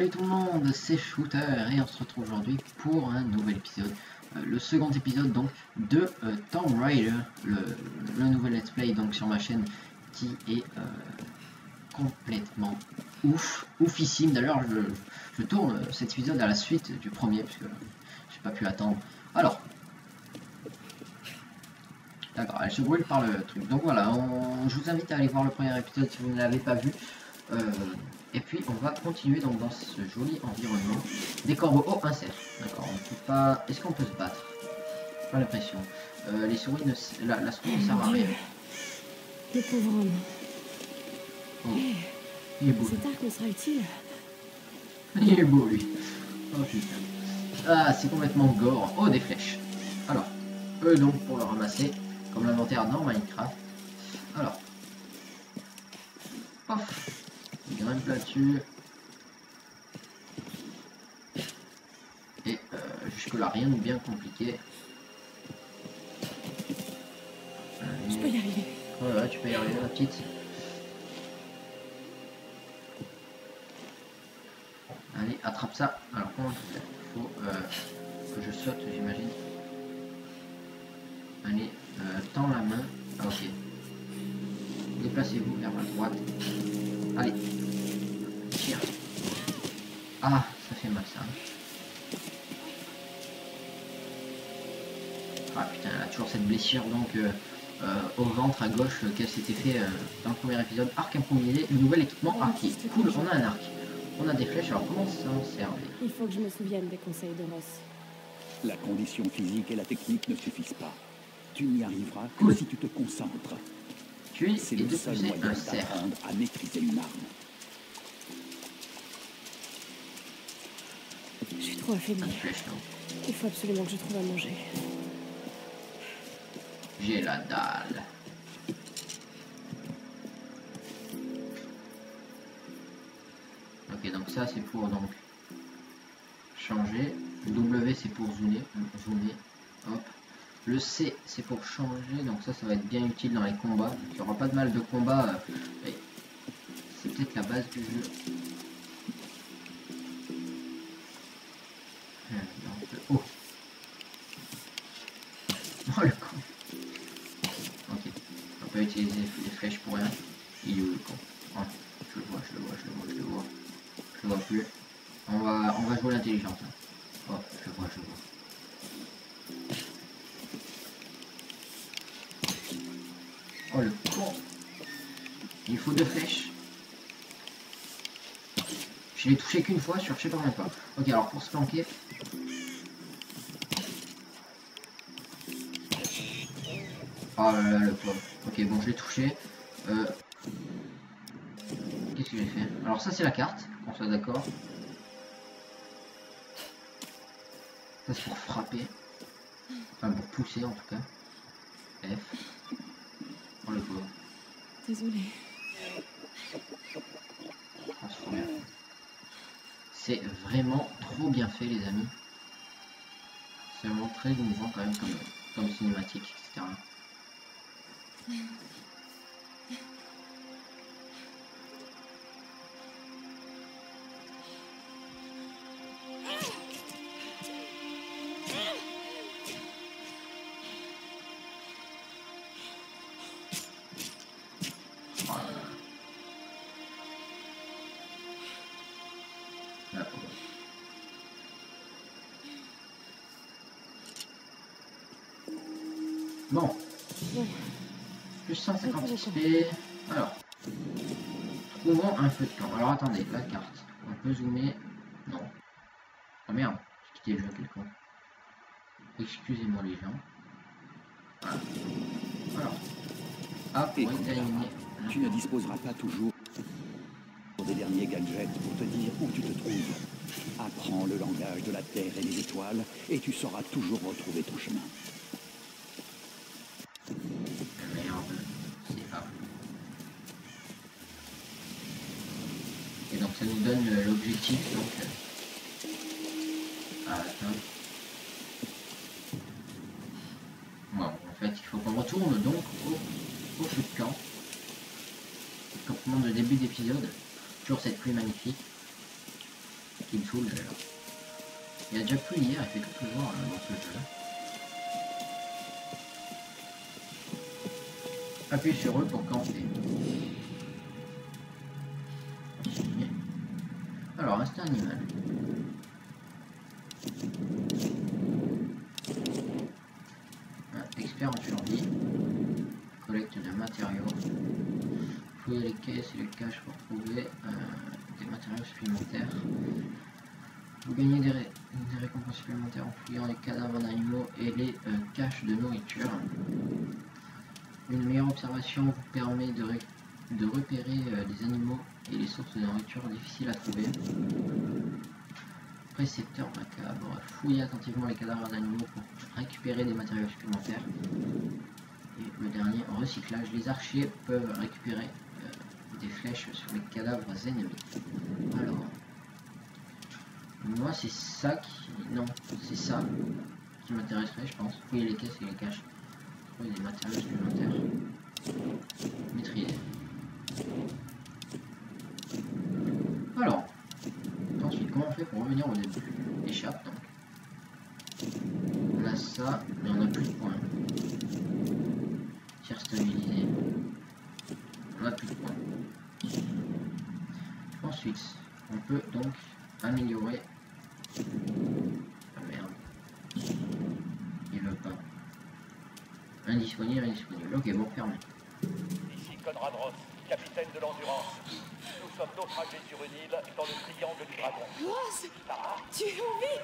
Salut tout le monde, c'est Shooter et on se retrouve aujourd'hui pour un nouvel épisode, le second épisode donc de Tomb Raider, le nouvel let's play donc sur ma chaîne qui est complètement oufissime. D'ailleurs je tourne cet épisode à la suite du premier puisque j'ai pas pu attendre. Alors, d'accord, elle se brûle par le truc. Donc voilà, je vous invite à aller voir le premier épisode si vous ne l'avez pas vu. Et puis on va continuer donc dans ce joli environnement. Des corbeaux. Oh, un cerf. D'accord, on peut pas. Est-ce qu'on peut se battre? Pas l'impression. Les souris ne. La souris ne sert à rien. Le pauvre homme. Oh. Il est beau. Cet arc me sera utile. Il est beau lui. Oh putain. Ah, c'est complètement gore. Oh, des flèches. Alors, eux donc pour le ramasser, comme l'inventaire dans Minecraft. Alors. Pof. Il grimpe là-dessus. Et jusque là rien de bien compliqué. Je peux y arriver. Ouais, tu peux y arriver, ma petite. Allez, attrape ça. Alors comment on fait? Il faut que je saute, j'imagine. Allez, tends la main. Ah, ok. Déplacez-vous vers la droite. Allez. Tire. Ah, ça fait mal ça. Ah putain, elle a toujours cette blessure donc au ventre à gauche qu'elle s'était fait dans le premier épisode. Arc improvisé, le nouvel équipement arc. Cool, on a un arc. On a des flèches, alors comment s'en servir? Il faut que je me souvienne des conseils de Ross. La condition physique et la technique ne suffisent pas. Tu n'y arriveras que si tu te concentres. Tuer C'est et le seul dépousser moyen un cerf. d'apprendre à maîtriser une arme. Je suis trop affaiblie. Une flèche, non. Il faut absolument que je trouve à manger. J'ai la dalle. Ok, donc ça c'est pour donc changer. Le W c'est pour zoomer. Hop. Le C c'est pour changer. Donc ça va être bien utile dans les combats. Il n'y aura pas de mal de combat. C'est peut-être la base du jeu. Oh. Oh le con. Ok. On peut utiliser les flèches pour rien. Il est où le con? Oh, je le vois. Je le vois plus. On va jouer l'intelligence. Oh, je le vois. Oh le con. Il faut 2 flèches. Je l'ai touché qu'une fois sur je sais pas combien de fois. Ok, alors pour se planquer. Oh là là, le pauvre. Ok, bon, je l'ai touché. Qu'est-ce que j'ai fait? Alors ça c'est la carte, qu'on soit d'accord. Ça c'est pour frapper. Enfin pour pousser en tout cas. F. Oh le pauvre. Désolée. Oh, c'est trop bien. C'est vraiment trop bien fait les amis. C'est vraiment très émouvant quand même comme cinématique, etc. Bon. Plus 150 XP. Alors. Trouvons un feu de camp. Alors attendez, la carte. On peut zoomer. Non. Oh merde. J'ai quitté le jeu quelque part. Excusez-moi les gens. Voilà. Alors. Hop, pour examiner. Tu ne disposeras pas toujours des derniers gadgets pour te dire où tu te trouves. Apprends le langage de la Terre et des étoiles et tu sauras toujours retrouver ton chemin. Merde, c'est pas. Et donc ça nous donne l'objectif donc à atteindre. Bon, en fait il faut qu'on retourne donc au feu de camp. Campement de début d'épisode. Toujours cette pluie magnifique. qui me saoule d'ailleurs. Il a déjà plu hier, il fait tout toujours dans ce jeu. Appuie sur eux pour camper. Alors, instinct animal. Expert en survie. Collecte de matériaux. Fouiller les caisses et les caches pour trouver des matériaux supplémentaires. Vous gagnez des récompenses supplémentaires en fouillant les cadavres d'animaux et les caches de nourriture. Une meilleure observation vous permet de repérer les animaux et les sources de nourriture difficiles à trouver. Précepteur macabre. Fouillez attentivement les cadavres d'animaux pour récupérer des matériaux supplémentaires. Et le dernier, recyclage. Les archers peuvent récupérer des flèches sur les cadavres ennemis. Alors, moi c'est ça qui... Non, c'est ça qui m'intéresserait, je pense. Fouiller les caisses et les caches. Trouver des matériaux supplémentaires. Maîtriser. Alors, ensuite, comment on fait pour revenir au début? Échappe donc. On a ça, mais on n'a plus de points. Tir stabilisé. On n'a plus de points. Ensuite, on peut donc améliorer. Ah merde. Il veut pas. Indisponible, indisponible. Ok, bon, fermé. Ici Conrad Ross, capitaine de l'Endurance. Nous sommes naufragés sur une île dans le triangle du dragon. Ross, Sarah, tu es en vie?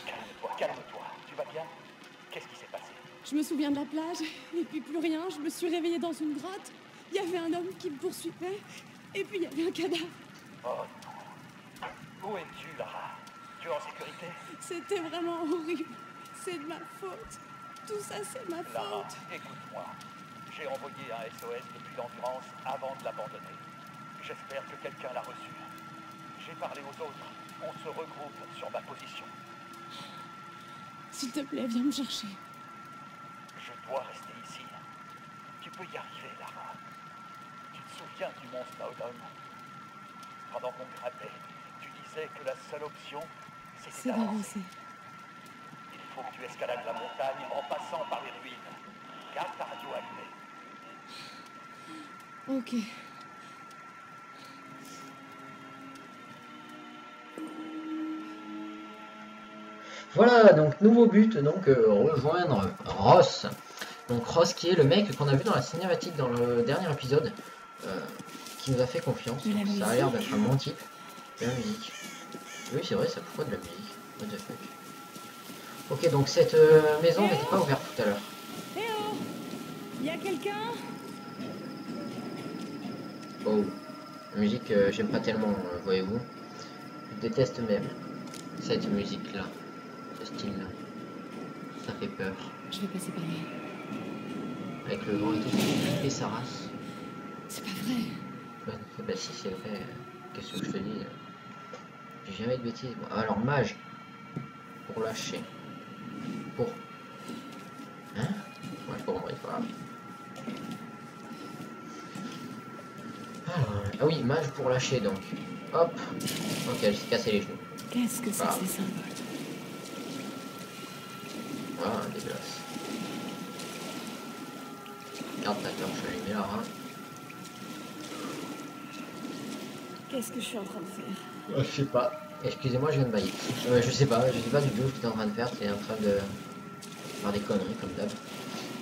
calme-toi, calme-toi. Tu vas bien? Qu'est-ce qui s'est passé? Je me souviens de la plage, et puis plus rien. Je me suis réveillée dans une grotte. Il y avait un homme qui me poursuivait, et puis il y avait un cadavre. Oh non. Où es-tu, Lara? Tu es en sécurité? C'était vraiment horrible. C'est de ma faute. Tout ça, c'est ma Lara, faute. écoute-moi. J'ai envoyé un SOS depuis l'Endurance avant de l'abandonner. J'espère que quelqu'un l'a reçu. J'ai parlé aux autres. On se regroupe sur ma position. S'il te plaît, viens me chercher. Je dois rester ici. Tu peux y arriver, Lara. Tu te souviens du mont Snowdon? Pendant qu'on grimpait, tu disais que la seule option, C'est c'était d'avancer. d'avancer. Il faut que tu escalades la montagne en passant par les ruines. Garde ta radio allumée. Ok. Voilà, donc nouveau but, donc rejoindre Ross. Donc Ross qui est le mec qu'on a vu dans la cinématique dans le dernier épisode, qui nous a fait confiance. De la Donc, ça a musique. l'air d'être un bon type. De la musique. Oui c'est vrai, ça pourquoi de la musique. What the fuck. Ok, donc cette maison n'était pas ouverte tout à l'heure. Eh oh! Y'a quelqu'un? Oh, la musique j'aime pas tellement, voyez-vous. Je déteste même cette musique là, ce style là. Ça fait peur. Je vais passer par là. Avec le vent et tout, c'est flippé sa race. C'est pas vrai. Ouais, bah si c'est vrai, qu'est-ce que je te dis? J'ai jamais de bêtises. Bon, alors mage. Pour lâcher. Pour. Hein? Ouais, pour moi, il faut. Ah oui, mage pour lâcher donc. Hop. Ok, elle s'est cassé les genoux. Qu'est-ce que c'est Ah. que ces symboles? Ah, dégueulasse. Garde ta torche allumée là. Hein. Qu'est-ce que je suis en train de faire? Je sais pas. Excusez-moi, je viens de bailler. Je sais pas du tout ce que t'es en train de faire. T'es en train de faire des conneries comme d'hab.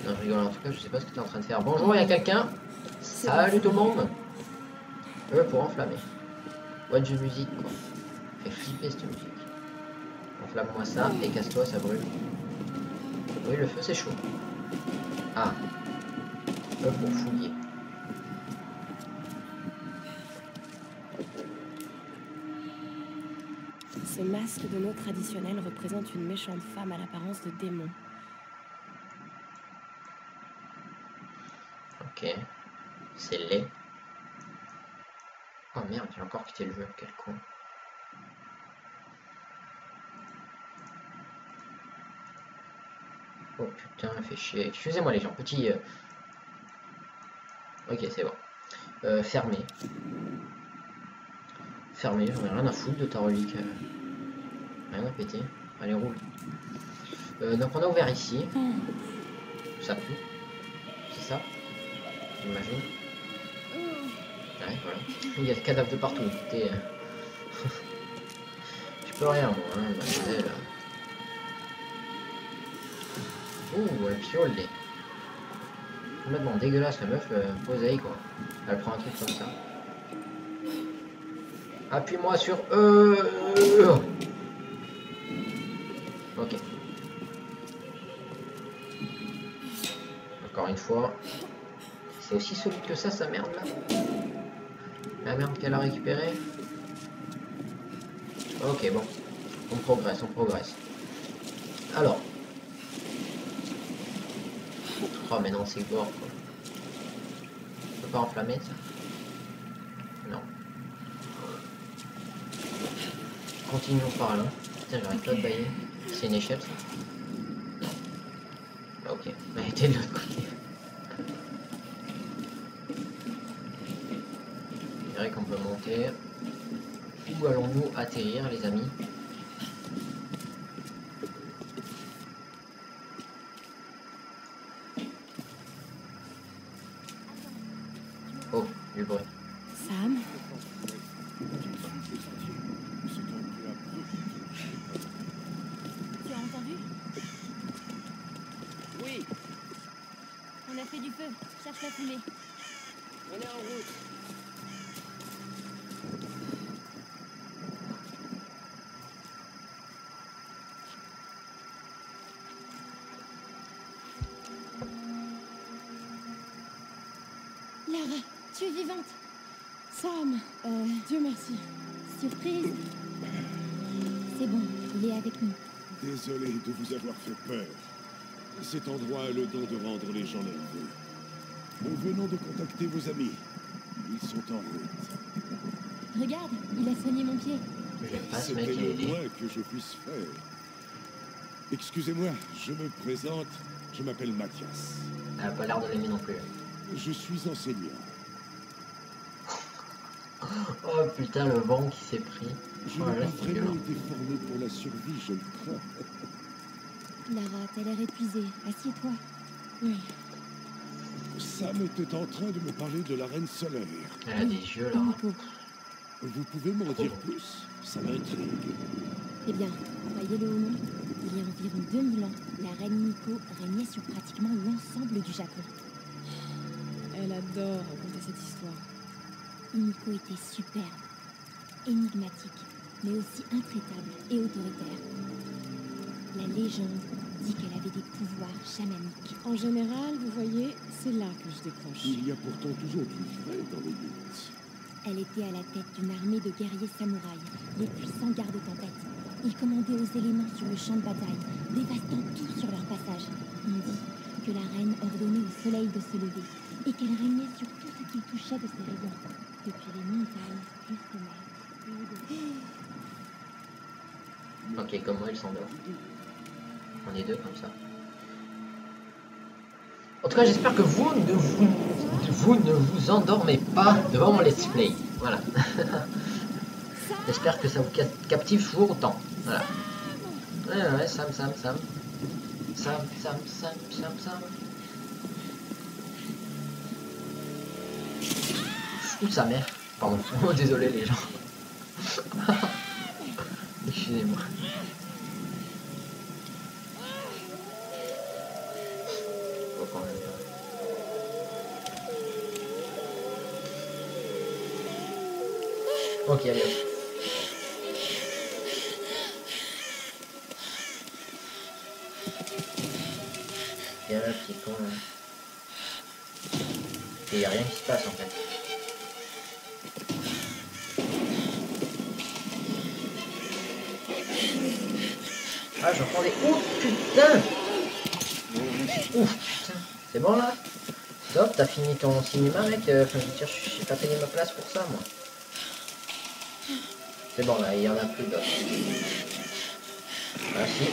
Non, je rigole en tout cas, je sais pas ce que t'es en train de faire. Bonjour, il y a quelqu'un? Salut tout le monde. Pour enflammer. What de musique quoi. Fait flipper cette musique. Enflamme-moi ça et casse-toi, ça brûle. Oui, le feu c'est chaud. Ah. Pour fouiller. Ce masque de nos traditionnel représente une méchante femme à l'apparence de démon. Ok. C'est laid. Oh merde, j'ai encore quitté le jeu, quel con. Oh putain, fait chier. Excusez-moi les gens, petit... Ok, c'est bon. Fermé. fermé, j'en ai rien à foutre de ta relique. Rien à péter. Allez, roule. Donc on a ouvert ici. Ça pue. C'est ça? J'imagine. Ouais, voilà. Il y a des cadavres de partout. Écoutez, je peux rien, moi. Hein, là. Ouh, elle piole. Complètement dégueulasse, la meuf, posée quoi. Elle prend un truc comme ça. Appuie-moi sur Ok. Encore une fois. C'est aussi solide que ça, sa merde là. La merde qu'elle a récupérée. Ok, bon. On progresse, on progresse. Alors. Oh mais non, c'est gore quoi. On peut pas enflammer ça? Non. Continuons par là. Putain, j'arrête pas de bailler. C'est une échelle ça? Non. Ah, ok, elle était de l'autre côté. Je dirais qu'on peut monter. Où allons-nous atterrir les amis? Oh, du bruit. Sam? Tu as entendu? Oui, On a fait du feu. Cherche la fumée. on est en route. Lara, tu es vivante. Sam, Dieu merci. Surprise. C'est bon, il est avec nous. Désolé de vous avoir fait peur. Cet endroit a le don de rendre les gens nerveux. Nous venons de contacter vos amis. Ils sont en route. Regarde, il a soigné mon pied. Je vais pas ce mec C'était le et... moins que je puisse faire. Excusez-moi, je me présente. Je m'appelle Mathias. Elle a pas l'air de l'aimer non plus. Je suis enseignant. Oh putain, le vent qui s'est pris. Je Oh n'ai là, pas c'est vraiment violent. été formé pour la survie, je le crois. Lara, t'as l'air épuisée. Assieds-toi. Oui. Sam était en train de me parler de la reine solaire. Elle a des yeux là. Nico. Vous pouvez m'en dire plus? Ça m'intrigue. Eh bien, croyez-le ou non, il y a environ 2000 ans, la reine Nico régnait sur pratiquement l'ensemble du Japon. Elle adore raconter cette histoire. Nico était superbe, énigmatique, mais aussi intraitable et autoritaire. La légende dit qu'elle avait des pouvoirs chamaniques. En général, vous voyez, c'est là que je décroche. Il y a pourtant toujours du vrai dans les mythes. Elle était à la tête d'une armée de guerriers samouraïs, les puissants gardes-tempêtes. Ils commandaient aux éléments sur le champ de bataille, dévastant tout sur leur passage. On dit que la reine ordonnait au soleil de se lever et qu'elle régnait sur tout ce qui touchait de ses rayons, depuis les montagnes jusqu'aux mers. Ok, comme moi, il s'endort. On est deux comme ça. En tout cas, j'espère que vous ne vous endormez pas devant mon let's play. Voilà. J'espère que ça vous captive toujours autant. Voilà. Ouais, Sam. Ou sa mère. Pardon. Oh, désolé les gens. Excusez-moi. Oh, quand même pas. Ok, allez. Viens là, petit con. Il n'y a rien qui se passe en fait. Ah, je prends des... Oh putain! Ouf, putain. C'est bon là? Top, t'as fini ton cinéma mec? Enfin, je veux dire, j'ai pas payé ma place pour ça moi. C'est bon là, il y en a plus d'autres. Ah si.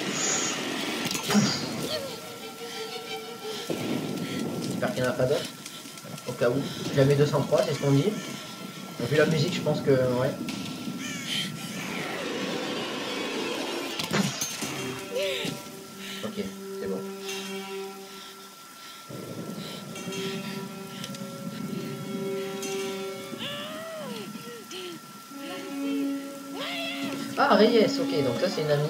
J'espère qu'il n'y en a pas d'autres. Au cas où. Jamais 203, c'est ce qu'on dit. Vu la musique, je pense que ouais. Ok, c'est bon. Ah, Reyes, ok, donc ça c'est une amie.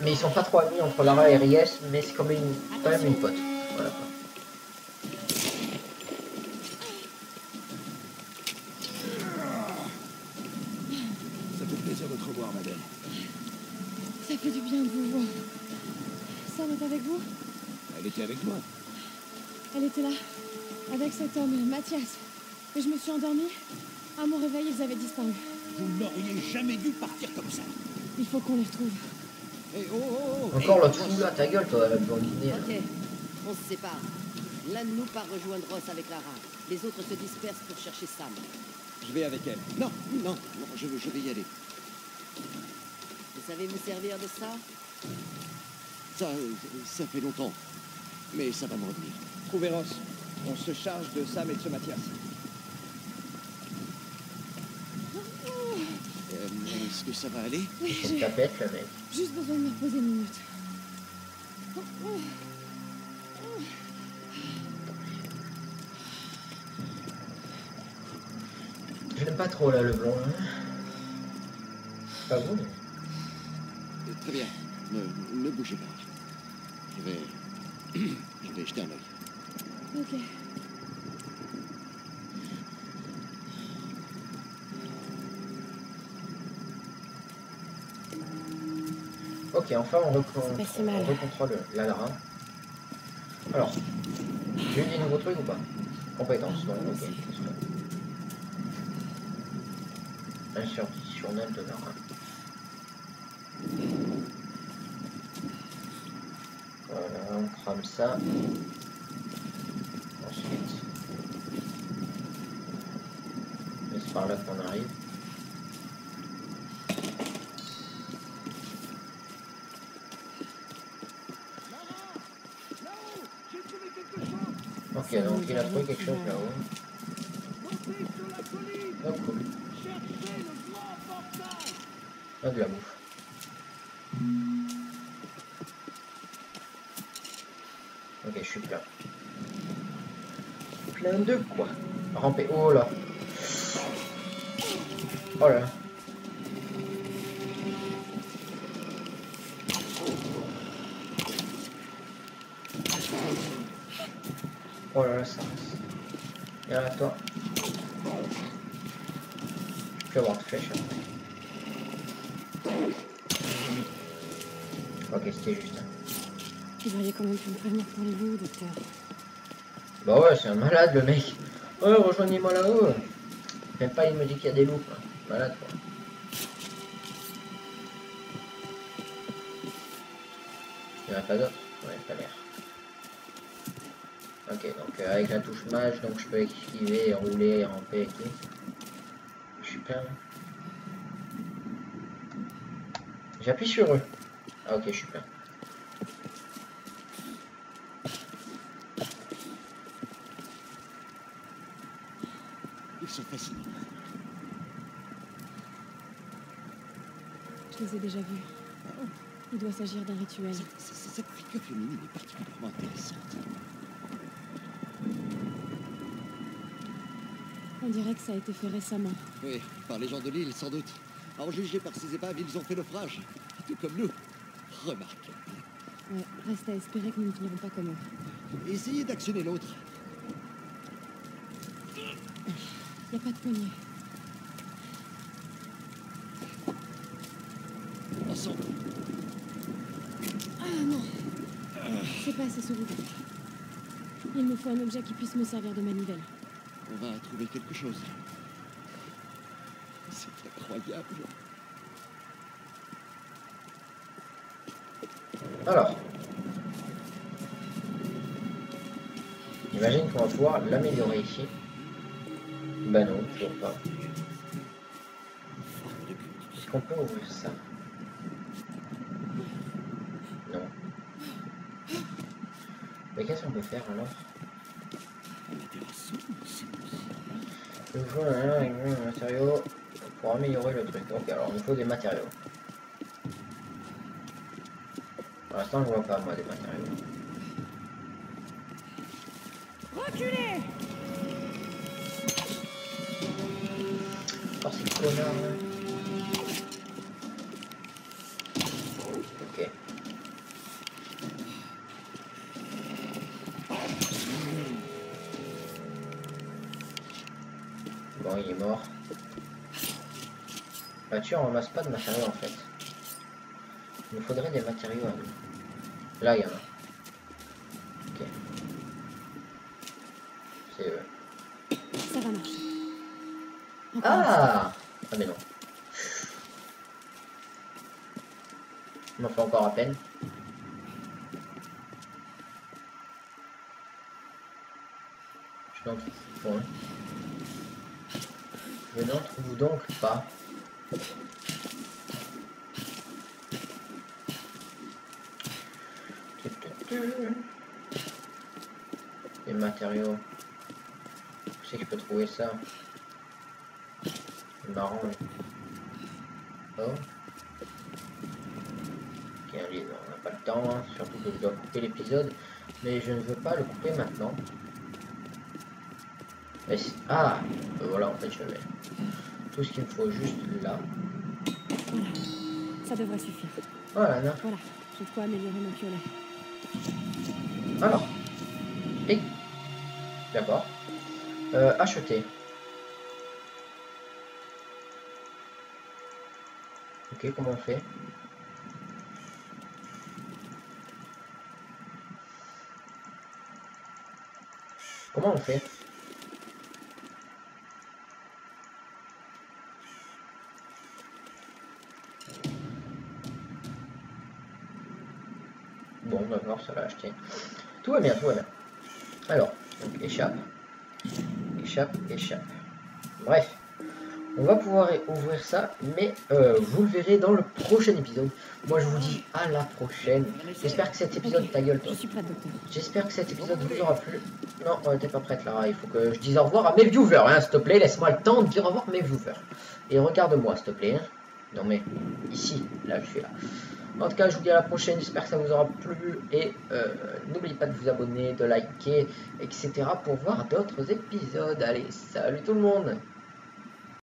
Mais ils sont pas trop amis entre Lara et Reyes, mais c'est quand même une pote. Voilà. Ça fait plaisir de te revoir, madame. Ça fait du bien de vous voir. Sam est avec vous? Elle était avec toi. Elle était là, avec cet homme, Mathias. Et je me suis endormie. À mon réveil, ils avaient disparu. Vous n'auriez jamais dû partir comme ça. Il faut qu'on les retrouve. Eh, oh, Encore l'autre fou là, ta gueule toi, la blondinée. Ok, on se sépare. L'un de nous part rejoindre Ross avec Lara. Les autres se dispersent pour chercher Sam. Je vais avec elle. Non, je vais y aller. Vous savez vous servir de ça? Ça fait longtemps. Mais ça va me revenir. Trouvez Ross. On se charge de Sam et de ce Mathias. Est-ce que ça va aller? Oui, C'est j'ai tapette le mec. juste besoin de me reposer une minute. Je l'aime pas trop là le blond. Hein. Pas vous mais... Très bien. Ne bougez pas. Je vais jeter un œil. Ok. Ok, enfin on C'est pas si mal. recontrôle la Lara. Alors, j'ai eu des nouveaux trucs ou pas? Compétences, non, ok. Insurrectionnel de Lara. Voilà, on crame ça. Ensuite, c'est par là qu'on arrive. Ok, donc il a trouvé quelque chose là-haut. Oh, cool. Ah, de la bouffe. Ok, je suis plein. Plein de quoi? Ramper. Oh là. Oh là. Oh là là, ça. Viens là, toi. Je vais avoir de flèche après. Ok, c'était juste. Vous auriez quand même pu me prévenir pour les loups, docteur. Bah ouais, c'est un malade le mec. Ouais, rejoignez-moi là-haut. Même pas, il me dit qu'il y a des loups, quoi. Malade, quoi. Il n'y en a pas d'autres? Ouais, pas l'air. Ok, donc avec la touche mage, donc je peux esquiver, rouler, ramper et tout. Je suis plein. J'appuie sur eux. Ah ok, je suis plein. Ils sont fascinants. Je les ai déjà vus. Il doit s'agir d'un rituel. Cette figure féminine est particulièrement intéressante. On dirait que ça a été fait récemment. Oui, par les gens de l'île, sans doute. En jugé par ces épaves, ils ont fait naufrage. Tout comme nous. Remarquable. Ouais, reste à espérer que nous ne finirons pas comme eux. Essayez d'actionner l'autre. Y a pas de poignée. Ensemble. Ah non. C'est pas assez solide. Il me faut un objet qui puisse me servir de manivelle. On va trouver quelque chose. C'est incroyable. Alors. J'imagine qu'on va pouvoir l'améliorer ici. Bah non, toujours pas. Est-ce qu'on peut ouvrir ça? Non. Mais qu'est-ce qu'on peut faire alors? Nous jouons un matériau pour améliorer le truc. Donc alors il nous faut des matériaux. Pour l'instant, je vois pas, moi, des matériaux. Reculez! Oh, ces connards, là. Ok. Bon, il est mort. Bah, tu ramasse pas de matériaux, en fait. Il nous faudrait des matériaux à nous. Là, il y en a. Ok. C'est eux. Ça va marcher. Ah! Ah mais non. On en fait encore à peine. Je n'en trouve point. Je n'en trouve donc pas. Les matériaux. Je sais que je peux trouver ça. C'est marrant. Oh. Ok, allez, non, on n'a pas le temps, hein. Surtout que je dois couper l'épisode. Mais je ne veux pas le couper maintenant. Ah, voilà, en fait, je mets tout ce qu'il me faut juste là. Voilà, ça devrait suffire. Voilà, non. Voilà, j'ai de quoi améliorer mon piolet. Alors. Et. D'accord. Acheter. Ok, comment on fait? Comment on fait? Bon, d'accord, ça l'a acheté. Tout va bien, tout va bien. Alors, donc, échappe. Échappe, échappe. Bref. On va pouvoir ouvrir ça, mais vous le verrez dans le prochain épisode. Moi, je vous dis à la prochaine. J'espère que cet épisode... Ta gueule, toi. Je suis prête, docteur. J'espère que cet épisode vous aura plu. Non, t'es pas prête, Lara. Il faut que je dise au revoir à mes viewers, hein, s'il te plaît. Laisse-moi le temps de dire au revoir à mes viewers. Et regarde-moi, s'il te plaît. Hein. Non, mais ici, là, je suis là. En tout cas, je vous dis à la prochaine. J'espère que ça vous aura plu. Et n'oubliez pas de vous abonner, de liker, etc. pour voir d'autres épisodes. Allez, salut tout le monde!